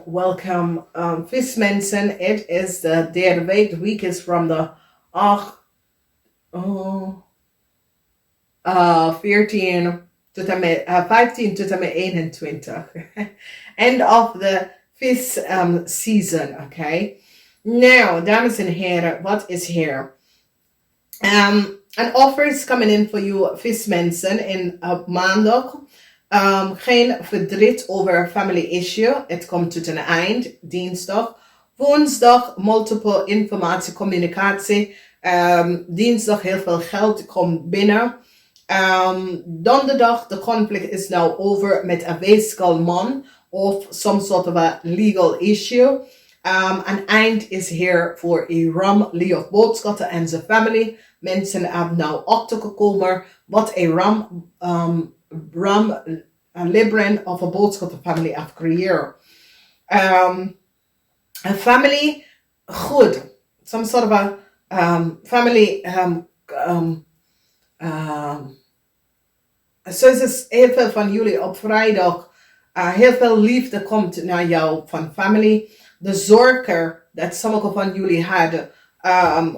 Welcome, vismensen. Het is de derde week. De week is from the 14 tot en met 15 tot en met 21. End of the vis season, okay? Now, dames en heren, wat is hier? An offer is coming in for you, vismensen, in op maandag. Geen verdriet over family issue. Het komt tot een eind. Dinsdag. Woensdag multiple informatie, communicatie. Dinsdag heel veel geld komt binnen. Donderdag de conflict is nou over met een weeskal man of some sort of a legal issue. Een eind is hier voor Ram, Lee of boodschappen en zijn family. Mensen hebben nou achtergekomen wat Ram, a Libran of a boodschap family have creëerd. A family, good. Some sort of a family, zoals heel veel van jullie op vrijdag, heel veel liefde komt naar jou van family. De zorgen dat sommige van jullie hadden,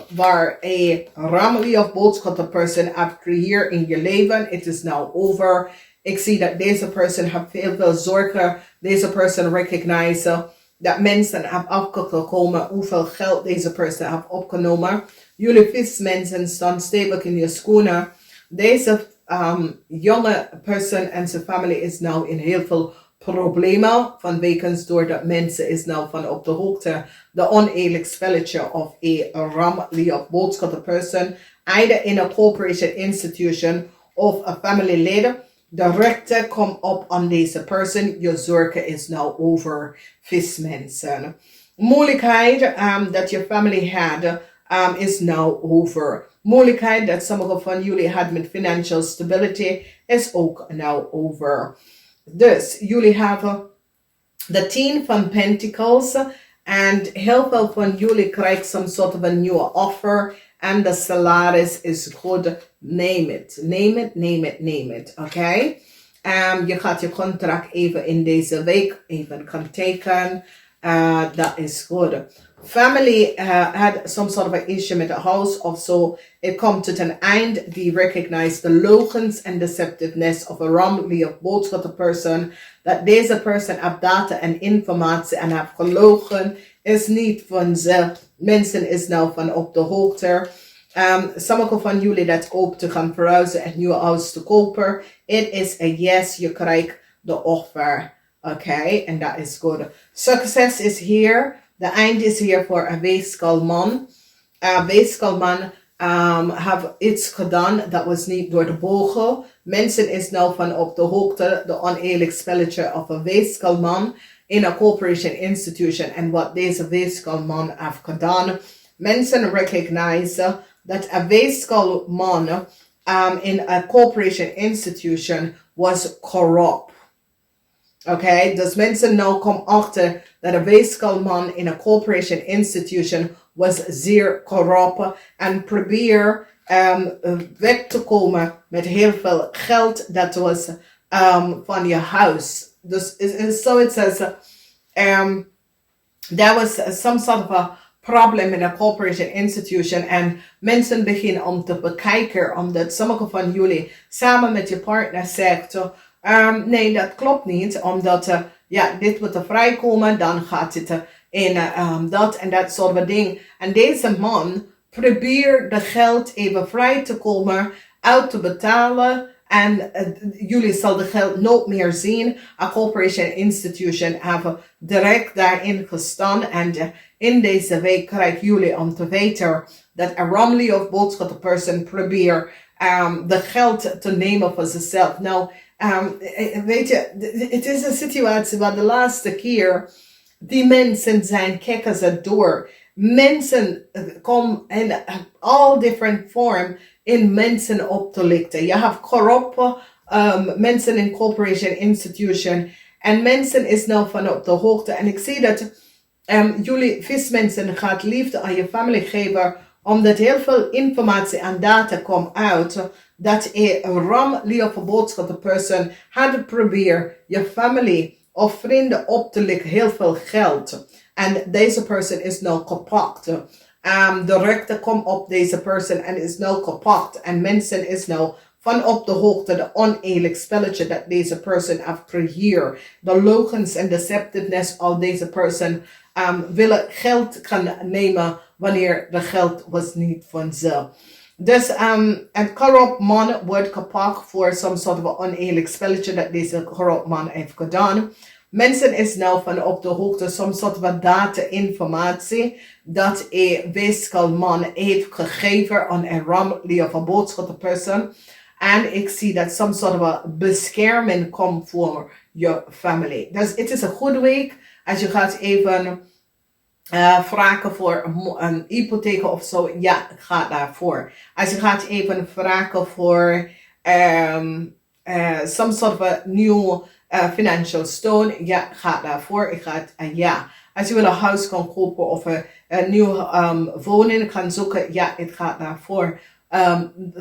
waar een family of boodschap person have creëerd in je leven, it is now over. Ik zie dat deze persoon heeft heel veel zorgen. Deze persoon recognize dat mensen hebben afgekomen hoeveel geld deze persoon heeft opgenomen. Jullie vismensen staan stevig in je schoenen. Deze jonge persoon en zijn familie is nou in heel veel problemen. Vanwege doordat mensen is nou van op de hoogte. De oneerlijk spelletje of een ramlie of boodschap persoon. Either in a corporation institution of a family lid. De rechten komt op aan deze persoon. Je zorgen is nou over, vismensen. Moeilijkheid dat je family had is nou over. Moeilijkheid dat sommige van jullie had met financial stability is ook nou over. Dus jullie hebben de 10 van Pentacles. En heel veel van jullie krijgen some sort of a nieuwe offer. En de salaris is goed. Name it. Name it. Oké? Je gaat je contract even in deze week even gaan tekenen. Dat is goed. Family had some sort of an issue met the house of so. It komt tot een eind. Die recognize the logens and deceptiveness of a wrongly of boodschap person. Dat deze person heeft data en informatie en heeft gelogen. Is niet van ze. Mensen is nou van op de hoogte. Sommige van jullie dat hoop te gaan verhuizen en nieuw huis te kopen. It is a yes, je krijgt de offer. Oké, en dat is goed. Succes is hier. De eind is hier voor een weeskalman. Weeskalman have iets gedaan dat was niet door de bogen. Mensen is nou van op de hoogte de oneerlijk spelletje of een weeskalman in een corporation institution en wat deze weeskalman heeft gedaan. Mensen recognize dat een weeskalman in a corporation institution was corrupt. Okay, dus mensen nou komen achter dat een weeskalman in een corporation institution was zeer corrupt en probeer weg te komen met heel veel geld dat was van je huis. Dus so it says there was some sort of a problem in a corporation institution en mensen beginnen om te bekijken omdat sommige van jullie samen met je partner zegt nee, dat klopt niet, omdat dit moet er vrijkomen, dan gaat het in dat en dat soort van ding. En deze man probeert de geld even vrij te komen, uit te betalen. En jullie zal de geld nooit meer zien. A corporation institution hebben direct daarin gestaan. En in deze week krijgen jullie om te weten dat een Romley of boodschap person probeert de geld te nemen voor zichzelf. Nou, weet je, het is een situatie waar de laatste keer die mensen zijn, kijken ze door. Mensen komen in all different form in mensen op te lichten. Je hebt corrupte mensen in corporation institution en mensen is nou van op de hoogte. En ik zie dat jullie vismensen gaat liefde aan je familie geven, omdat heel veel informatie en data komt uit dat een ram of boodschap person had geprobeerd je familie of vrienden op te likken, heel veel geld. En deze persoon is nou gepakt. De rechter komt op deze persoon en is nou gepakt. En mensen is nou van op de hoogte de oneerlijk spelletje dat deze persoon heeft gecreëerd. De logens en deceptiveness al deze persoon willen geld gaan nemen wanneer de geld was niet van ze. Dus een corrupt man wordt gepakt voor some soort of oneerlijk spelletje dat deze corrupt man heeft gedaan. Mensen is nou van op de hoogte some soort van data-informatie dat een wisselman heeft gegeven aan een rammelige of een boodschapperpersoon. En ik zie dat some soort of bescherming komt voor je familie. Dus het is een goede week als je gaat even vragen voor een hypotheek of zo. Ja, ga daarvoor. Als je gaat even vragen voor some sort of new financial steun. Ja, ga daarvoor. Ik ga ja. Als je wil een huis kan kopen of een nieuwe woning kan zoeken. Ja, het gaat daarvoor.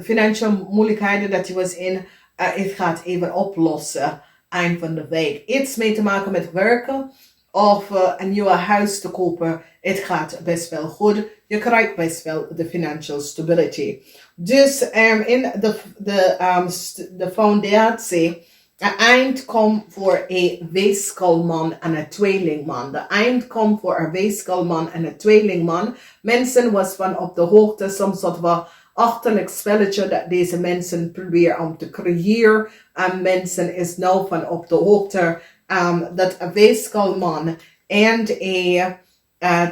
Financiële moeilijkheden dat je was in. Het gaat even oplossen. Eind van de week. Iets mee te maken met werken. Of een nieuwe huis te kopen. Het gaat best wel goed. Je krijgt best wel de financial stability. Dus in de foundatie. Een eind komt voor een weeskalman en een tweelingman. De eind komt voor een weeskalman en een tweelingman. Mensen was van op de hoogte. Soms soort van achterlijk spelletje dat deze mensen proberen om te creëren. En mensen is nou van op de hoogte. Dat een weeskalman en een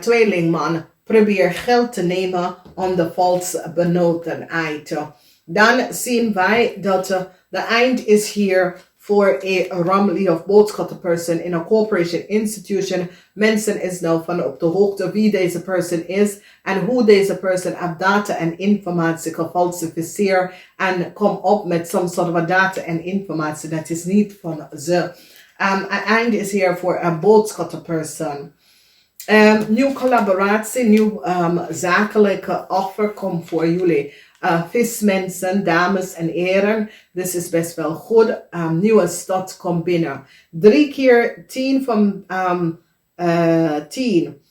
tweelingman probeert geld te nemen om de valse benotenheid. Dan zien wij dat de eind is hier voor een rammelige of boodschapperperson in een corporation institution. Mensen is nou van op de hoogte wie deze persoon is en hoe deze persoon op data en informatie gefalsificeerd en kom op met some sort of data en informatie dat is niet van ze. Een eind is hier voor een boodschapperperson. Nieuw collaboratie, nieuw zakelijke offer komt voor jullie. Vismensen, dames en heren. Dit is best wel goed. Nieuwe stad komt binnen. 3 keer 10 van 10.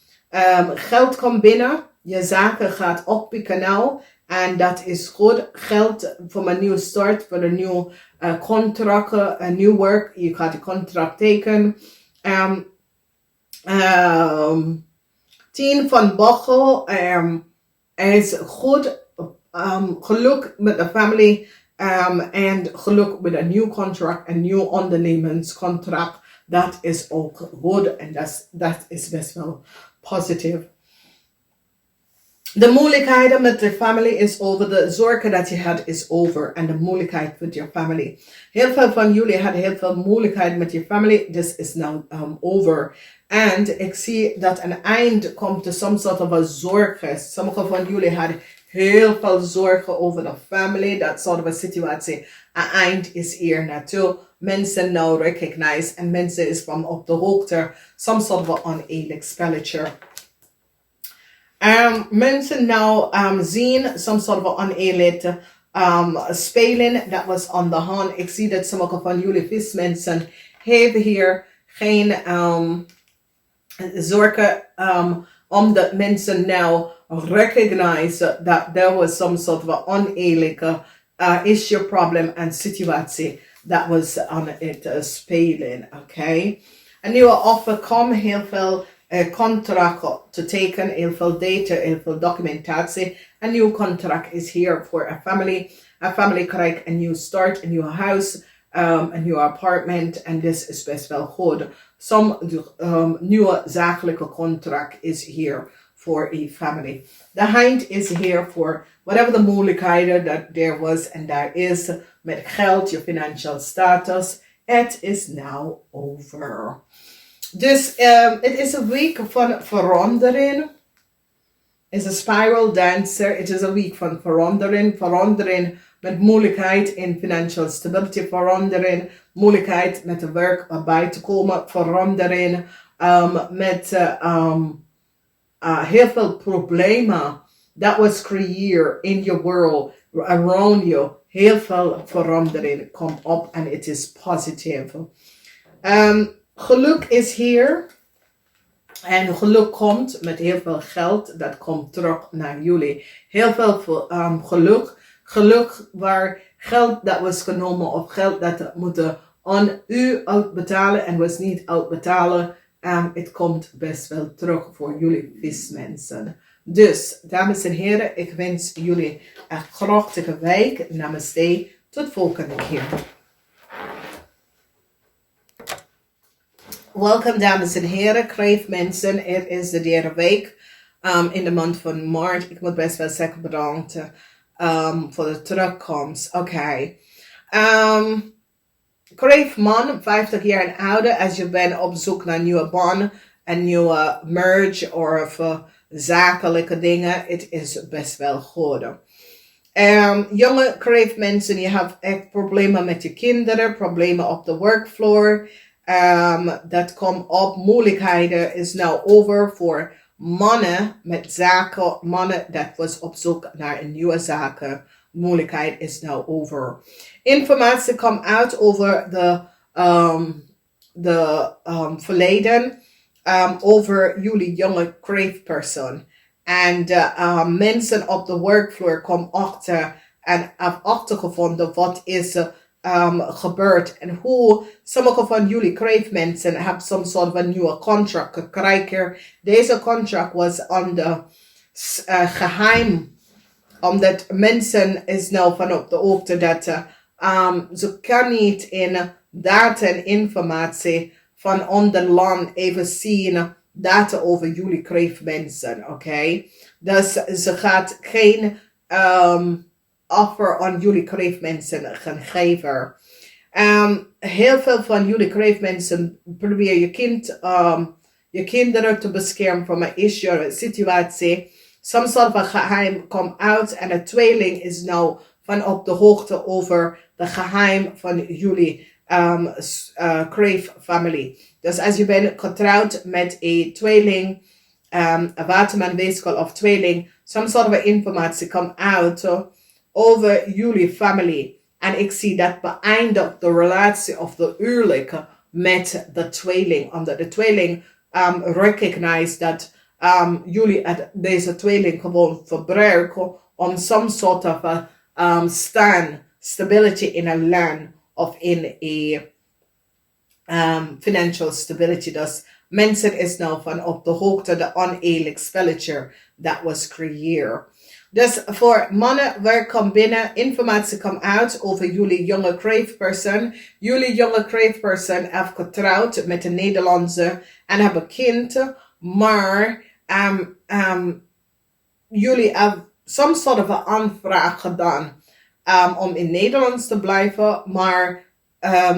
Geld komt binnen. Je zaken gaat oppikken nou. En dat is goed. Geld voor een nieuwe start, voor een nieuw contract, een nieuw werk. Je gaat de contract tekenen. 10 van Bochel. Is goed. Geluk met de familie. En geluk met een nieuw contract. Een nieuw ondernemingscontract. Dat is ook goed. En dat is best wel positief. De moeilijkheden met de familie is over. De zorgen dat je had is over. En de moeilijkheid met je familie. Heel veel van jullie hadden heel veel moeilijkheid met je familie. This is now over. En ik zie dat een eind komt te some sort of zorgen. Sommige van jullie hadden heel veel zorgen over de familie. Dat soort of situatie. Een eind is hier naartoe. Mensen nou recognize. En mensen is van op de hoogte. Some sort of oneerlijk spelletje. Mensen nou zien some sort of oneerlijk spelen. Dat was aan de hand. Ik zie dat sommige van jullie vismensen hebben hier geen zorgen omdat mensen nou recognize that there was some sort of oneerlijke issue, problem en situatie that was aan het spelen. Okay? Een nieuwe offer komt, heel veel contract te tekenen, heel veel data, heel veel documentatie. Een nieuw contract is hier voor een family. Een family krijgt een nieuw start, een nieuw huis, een nieuw apartment. En dit is best wel goed. Some nieuwe zakelijke contract is hier voor een family. De eind is hier voor whatever de moeilijkheden dat er was en daar is met geld, je financial status. Het is now over. Dus het is een week van verandering. Het is een spiral dancer. Het is een week van verandering. Verandering met moeilijkheid in financial stability. Verandering. Moeilijkheid met het werk bij te komen. Verandering met heel veel problemen. That was created in your world, around you. Heel veel verandering komt op en het is positief. Geluk is hier. En geluk komt met heel veel geld. Dat komt terug naar jullie. Heel veel geluk. Geluk waar geld dat was genomen of geld dat moeten aan u uitbetalen en was niet uitbetalen. Het komt best wel terug voor jullie vismensen. Dus, dames en heren, ik wens jullie een krachtige week. Namaste. Tot volgende keer. Welkom dames en heren, kreeftmensen. Het is de derde week in de maand van maart. Ik moet best wel zeggen bedankt voor de terugkomst. Oké. Kreeftman, 50 jaar en ouder. Als je bent op zoek naar een nieuwe baan, een nieuwe merge of zakelijke dingen. Het is best wel goed. Jonge kreeftmensen, je hebt echt problemen met je kinderen, problemen op de workfloor. Dat komt op, moeilijkheden is nou over voor mannen met zaken, mannen dat was op zoek naar een nieuwe zaken. Moeilijkheid is nou over. Informatie komt uit over de verleden, over jullie jonge kreeftpersoon. En mensen op de workfloor komen achter en hebben achtergevonden wat is gebeurd en hoe sommige van jullie kreeftmensen hebben some soort van nieuwe contract gekregen. Deze contract was onder geheim, omdat mensen is nou van op de hoogte dat ze kan niet in data en informatie van ander land even zien data over jullie kreeftmensen, oké? Dus ze gaat geen offer aan jullie kreeftmensen gaan geven. Heel veel van jullie kreeftmensen proberen je kinderen te beschermen van een issue, een situatie. Soms soort van geheim komt uit en een tweeling is nou van op de hoogte over de geheim van jullie kreeftfamilie. Dus als je bent getrouwd met een tweeling, een waterman, weeskal of tweeling, soms soort van informatie komt uit over jullie familie. En ik zie dat beëindigt de relatie of de huwelijk met de tweeling. Omdat de tweeling recognized dat jullie deze tweeling gewoon gebruiken om some sort of stability in een land of in financial stability. Dus mensen is nou van op de hoogte de oneerlijk spelletje dat was creëerd. Dus voor mannen, welkom binnen. Informatie komt uit over jullie jonge kreeftperson. Jullie jonge kreeftperson heeft getrouwd met een Nederlandse en hebben een kind. Maar jullie hebben soms soort van aanvraag gedaan om in Nederlands te blijven. Maar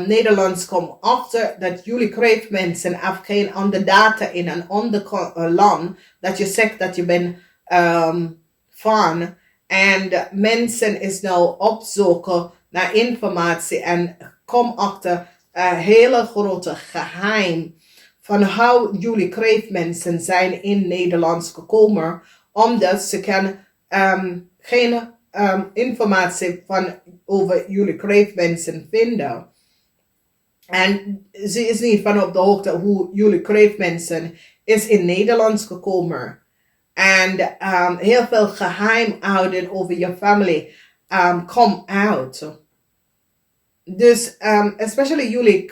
Nederlands komt achter dat jullie kreeftmensen hebben geen andere data in een ander land. Dat je zegt dat je bent van. En mensen is nou op zoeken naar informatie en kom achter een hele grote geheim van hoe jullie kreeftmensen zijn in Nederlands gekomen, omdat ze kan geen informatie van over jullie kreeftmensen vinden. En ze is niet van op de hoogte hoe jullie kreeftmensen is in Nederlands gekomen. En heel veel geheim houden over je familie komt uit. Dus especially jullie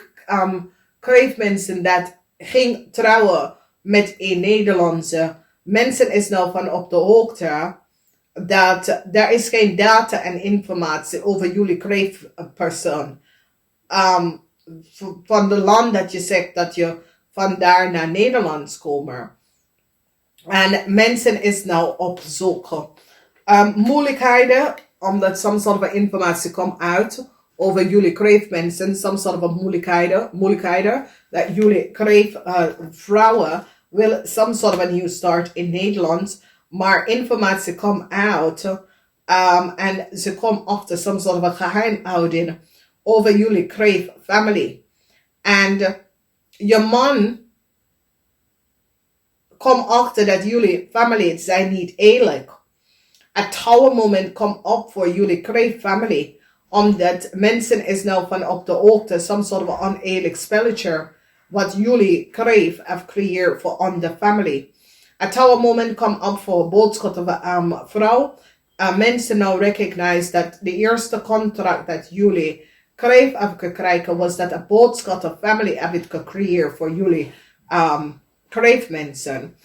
kreeftmensen dat ging trouwen met een Nederlandse. Mensen is nou van op de hoogte dat er is geen data en informatie over jullie kreeftpersoon. Van de land dat je zegt dat je vandaar naar Nederlands komen. En mensen is nou op zoek. Moeilijkheden, omdat soms soort van informatie komt uit over jullie kreeftmensen. Soms soort van moeilijkheden dat jullie kreeftvrouwen willen some soort van nieuw start in Nederland. Maar informatie komt uit en ze komen achter some soort van geheimhouding over jullie kreeftfamilie. En je man kom achter dat jullie familie zijn niet eerlijk. Het trouwenmoment komt op voor jullie kreeftfamilie. Omdat mensen is nou van op de hoogte, some soort van oneerlijk spelletje wat jullie kreef of creëer voor on family. Het Tower moment komt op voor boodschappen van vrouw. Mensen nou recognize dat de eerste contract dat jullie kreef of gekregen was dat een boodschap of family heb het gecreëerd voor jullie kreef mensen.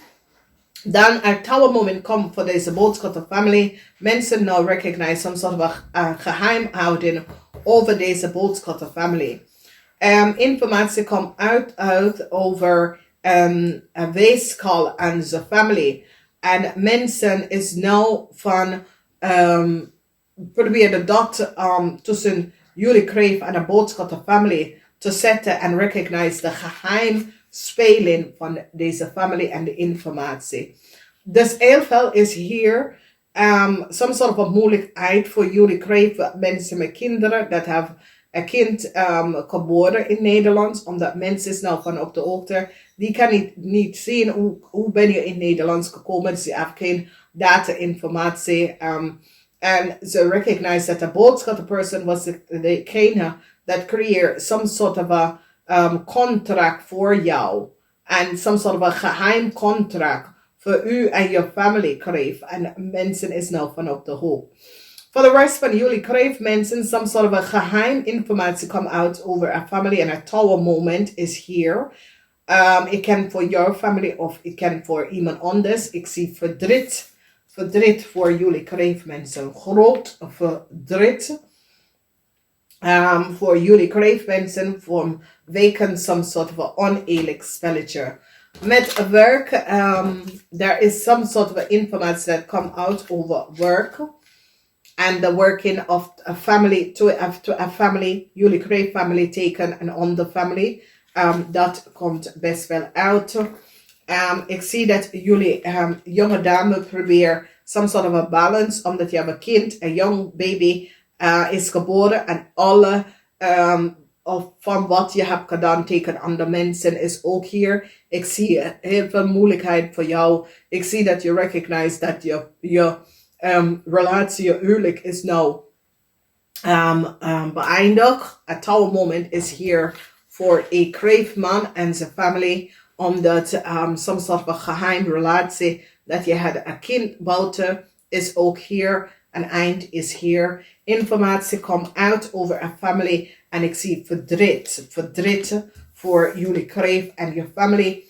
Dan het Tower moment komt voor deze boodschap of family. Mensen nou recognize some sort of geheimhouding over deze boodschap of family. Informatie komt uit over een weeskal en zijn family. En mensen is nou van proberen dat tussen jullie kreef en de boodschap of family te zetten en recognize de geheim speling van deze family en de informatie. Dus heel veel is hier some sort of moeilijkheid voor jullie kreef mensen met kinderen dat hebben een kind geboren in Nederland, omdat mensen is nou van op de hoogte, die kan niet zien hoe ben je in Nederland gekomen, ze hebben geen data-informatie en ze recognize dat de boodschap person was degene dat creëert some sort of a contract voor jou en some sort of a geheim contract voor u en je family kreeg en mensen is nou van op de hoogte. For the rest van jullie kreeg mensen some sort of a geheim informatie come out over a family and a tower moment is here. Ik ken voor jouw family of ik ken voor iemand anders. Ik zie verdriet. Verdriet voor jullie kreeg mensen. Groot verdriet. Voor jullie kreeg mensen van weken some sort of a oneerlijk spelletje. Met werk, there is some sort of informatie that come out over work. And the working of a family to a family, jullie kreeg family teken en on the family. Dat komt best wel uit. Ik zie dat jullie jonge dame proberen some sort of a balance, omdat je een kind, een young baby is geboren en alle van wat je hebt gedaan tegen andere mensen is ook hier. Ik zie heel veel moeilijkheid voor jou. Ik zie dat je recognize dat je relatie, je huwelijk is nou beëindigd. A tower moment is here voor een kreefman en zijn family, omdat some sort of geheim relatie dat je had een kind buiten is ook hier. Een eind is hier. Informatie komt uit over een family en ik zie verdriet. Verdriet voor jullie kreef en je family.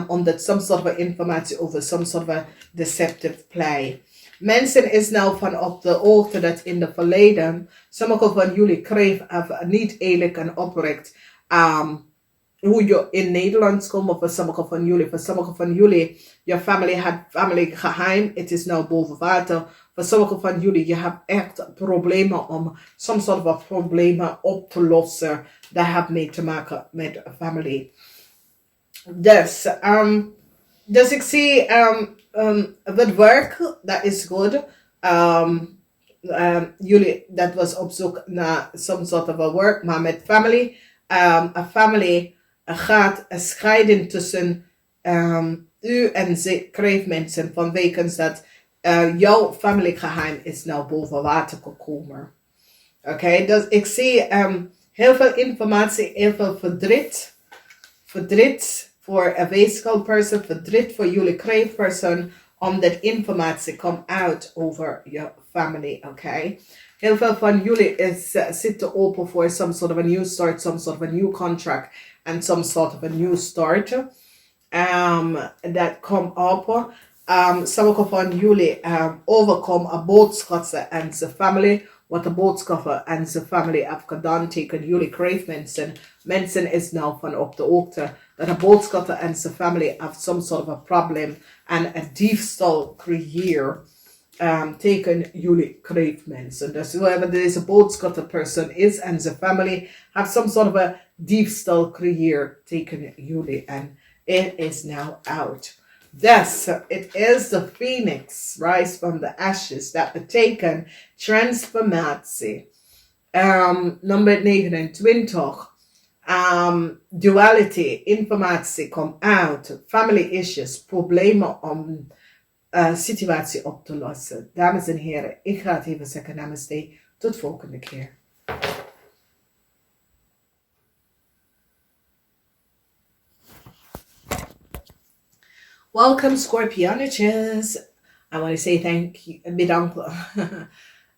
Omdat some sort of informatie over some sort of deceptive play. Mensen is nou van op de hoogte dat in het verleden sommige van jullie kreeg niet eerlijk en oprecht hoe je in Nederland komt, of voor sommige van jullie, je family had family geheim, het is nou boven water. Voor sommige van jullie, je hebt echt problemen om some sort of problemen op te lossen. Dat heeft mee te maken met family. Dus ik zie het werk, dat is goed. Jullie, dat was op zoek naar some sort of a work, maar met family, a family gaat een scheiding tussen u en ze kreeg mensen vanwege dat jouw family geheim is nou boven water gekomen. Oké, dus ik zie heel veel informatie, heel veel verdriet. Verdriet voor een weeskal person, verdriet voor jullie kreeg person, omdat informatie komt uit over je family. Oké. Heel veel van jullie zitten open voor some sort of a new start, some sort of a new contract and some sort of a new start. Dat komt op. Sommige van jullie overkomen een boodschap en zijn family. Wat de boodschapper en zijn family hebben gedaan tegen jullie kreeg mensen. Mensen is nou van op de hoogte dat de boodschapper en zijn family have some sort of a problem en een diefstal creëert. Tegen jullie kreeg mensen. Dus whoever deze boodschapper person is en zijn family have some sort of a diefstal creëert tegen jullie. En it is now out. Thus, it is the phoenix rise from the ashes. Dat betekent transformatie. Nummer 29. Duality, informatie komt uit. Family issues, problemen om situatie op te lossen. Dames en heren, ik ga het even zeggen namaste. Tot volgende keer. Welcome, Scorpionnetjes. I want to say thank you, bedankt.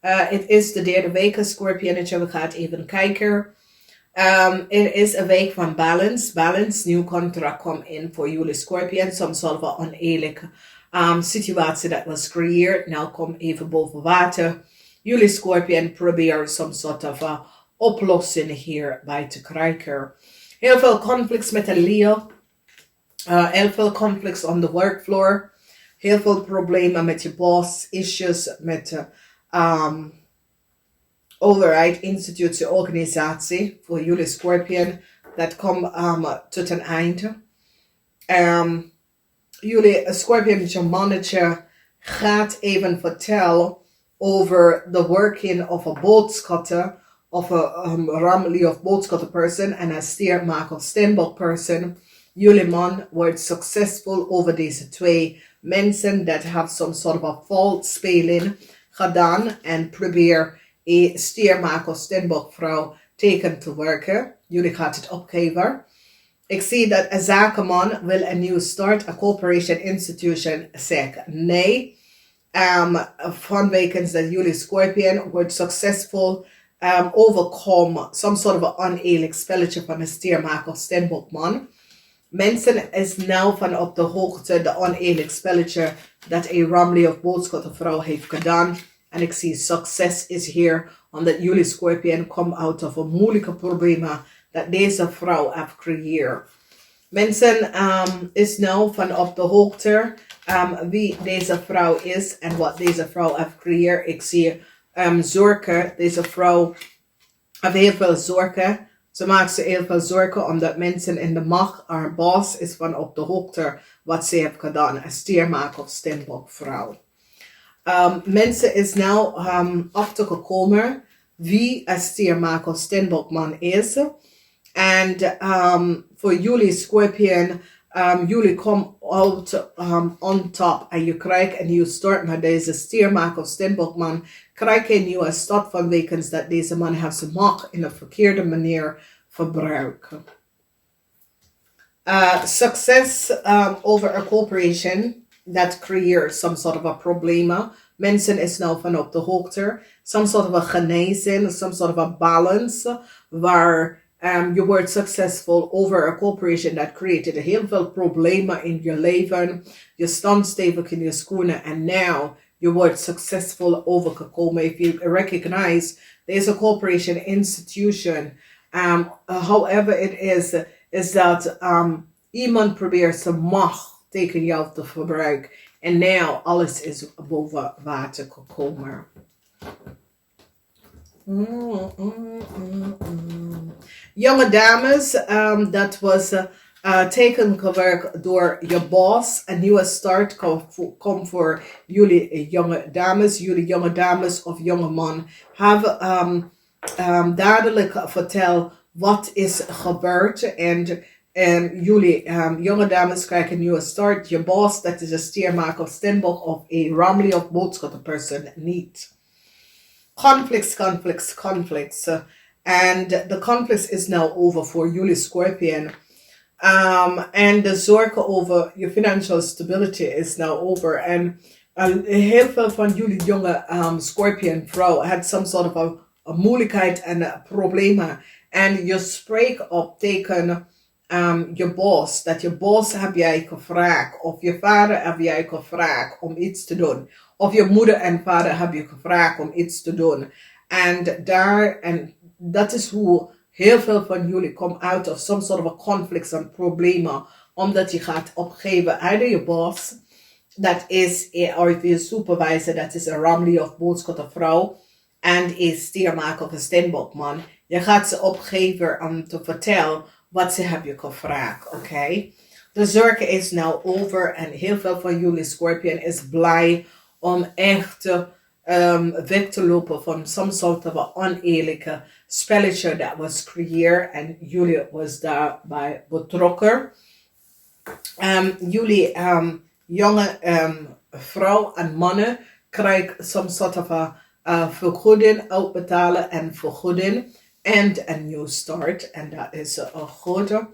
Het is de derde week, Scorpionnetje. We gaan even kijken. Het is een week van balance. Nieuw contract komt in voor jullie Scorpion. Soms wel een oneerlijke situatie dat was gecreëerd. Nou, kom even boven water. Jullie Scorpion probeer some soort van oplossing hierbij te krijgen. Heel veel conflicts met de Leo. Heel veel conflicts on the workfloor. Heel veel problemen met je boss. Issues met de overheid, institutie, organisatie. Voor jullie Scorpion. Dat komt tot een einde. Jullie Scorpion, je mannetje, gaat even vertellen over de working of een boodschatter. Of een ramli of boodschatter person. En een steermaker of steenbok person. Jullie man wordt succesvol over deze twee mensen dat have some sort of a fault speling gedaan en probeer een steermaker of steenbok vrouw tegen te werken. Jullie gaat het opgeven. Ik zie dat een zakenman wil een nieuwe start, een corporation institution zegt nee. Vanwege dat jullie Scorpion wordt succesvol overkomen. Some sort of een oneerlijk spelletje van een steermaker of steenbokman. Mensen is nou van op de hoogte de oneerlijk spelletje dat een ramli of boodschappenvrouw heeft gedaan. En ik zie succes is hier, omdat jullie Scorpion komt uit of een moeilijke problemen dat deze vrouw heeft gecreëerd. Mensen is nou van op de hoogte wie deze vrouw is en wat deze vrouw heeft gecreëerd. Ik zie zorgen, deze vrouw heeft heel veel zorgen. Ze maakt zich heel veel zorgen omdat mensen in de macht, haar baas is van op de hoogte wat ze heeft gedaan. Een steermaker of steenbokvrouw. Mensen is nou achtergekomen wie een steermaker of steenbokman is. En voor jullie Scorpion, jullie komen out on top. En je krijgt een nieuwe start met deze steermaker of steenbokman. Krijg je een nieuwe start vanwege dat deze man heeft zijn macht in een verkeerde manier verbruiken. Succes over een corporation that creëert some sort of a problemen. Mensen is nou van op de hoogte. Some sort of a genezing, some sort of a balance. Waar je wordt succesvol over een corporation that created heel veel problemen in je leven. Je stond stevig in je schoenen en now je wordt succesvol overgekomen. If you recognize deze corporation institution, however it is dat iemand probeert zijn macht tegen jou te verbruiken. En now alles is boven water gekomen. Jonge dames, dat was tekengewerkt door je boss. Een nieuwe start komt voor jullie jonge dames. Jullie jonge dames of jonge man hebben duidelijk vertel wat is gebeurd. En jullie jonge dames krijgen een nieuwe start. Je boss, dat is een steermaker of steenbok of een ramli of boodschappenperson niet. Conflicts. And the conflict is now over for jullie Scorpion. And de zorgen over je financial stability is now over. En heel veel van jullie jonge Scorpion vrouw had some sort of a moeilijkheid en problemen. En je spreekt op tegen je boss. Dat je boss heb jij gevraagd. Of je vader heb jij gevraagd om iets te doen. Of je moeder en vader heb je gevraagd om iets te doen. En dat is hoe heel veel van jullie komen out of some sort of a conflicts en problemen. Omdat je gaat opgeven. Either je boss, dat is, of je supervisor, dat is een ramli of boodschappenvrouw. En een steermaker of een steenbokman. Je gaat ze opgeven om te vertellen wat ze hebben je gevraagd. Oké? De zorgen is nou over. En heel veel van jullie Scorpion is blij om echt weg te lopen van some sort of a oneerlijke spelletje dat was gecreëerd. En jullie was daarbij betrokken. Jullie jonge vrouw en mannen krijgen some sort of a vergoeding uitbetalen en vergoeding. En een new start. En dat is een goede.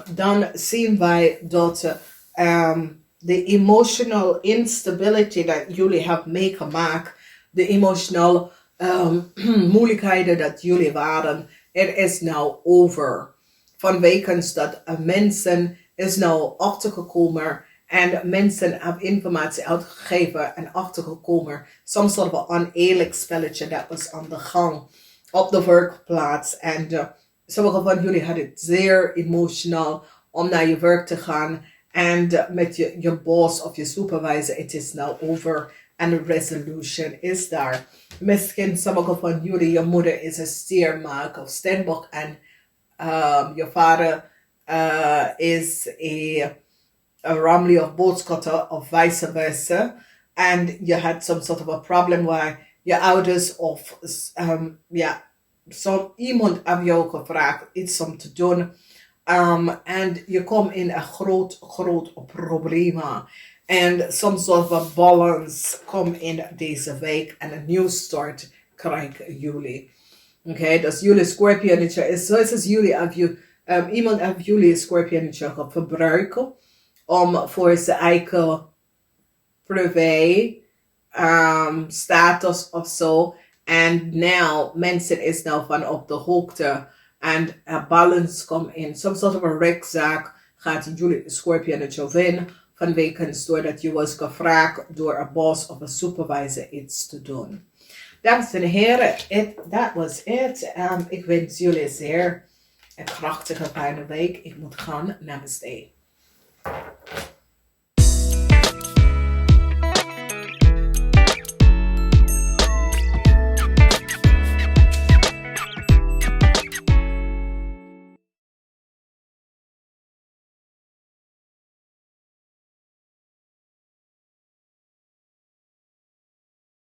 Dan zien wij dat the emotional instability dat jullie hebben meegemaakt, de emotional moeilijkheden dat jullie waren, het is nou over. Vanwege dat mensen is nou achtergekomen en mensen hebben informatie uitgegeven en achtergekomen. Soms soort van oneerlijk spelletje dat was aan de gang op de werkplaats. En sommige van jullie hadden het zeer emotional om naar je werk te gaan. En met je boss of je supervisor, het is nou over. En de resolution is daar. Misschien sommige van jullie, je moeder is een stiermaker of steenbok en je vader is een ramli of boodschatter of vice versa. En je had some sort of a problem waar je ouders of iemand heeft jou gevraagd iets om te doen. En je komt in een groot probleem. En soms soort van balance komt in deze week en een nieuw start krijgen jullie. Oké, dus jullie Scorpionetje is zoals jullie iemand heeft jullie Scorpionetje gaan verbruiken om voor zijn eigen privé status of zo. En now mensen is nou van op de hoogte en balance komt in. Some sort of een rechtszaak gaat jullie Scorpionetje winnen vanwege doordat je was gevraagd door een boss of een supervisor iets te doen. Dames en heren, that was it. Ik wens jullie zeer een krachtige fijne week. Ik moet gaan. Namaste.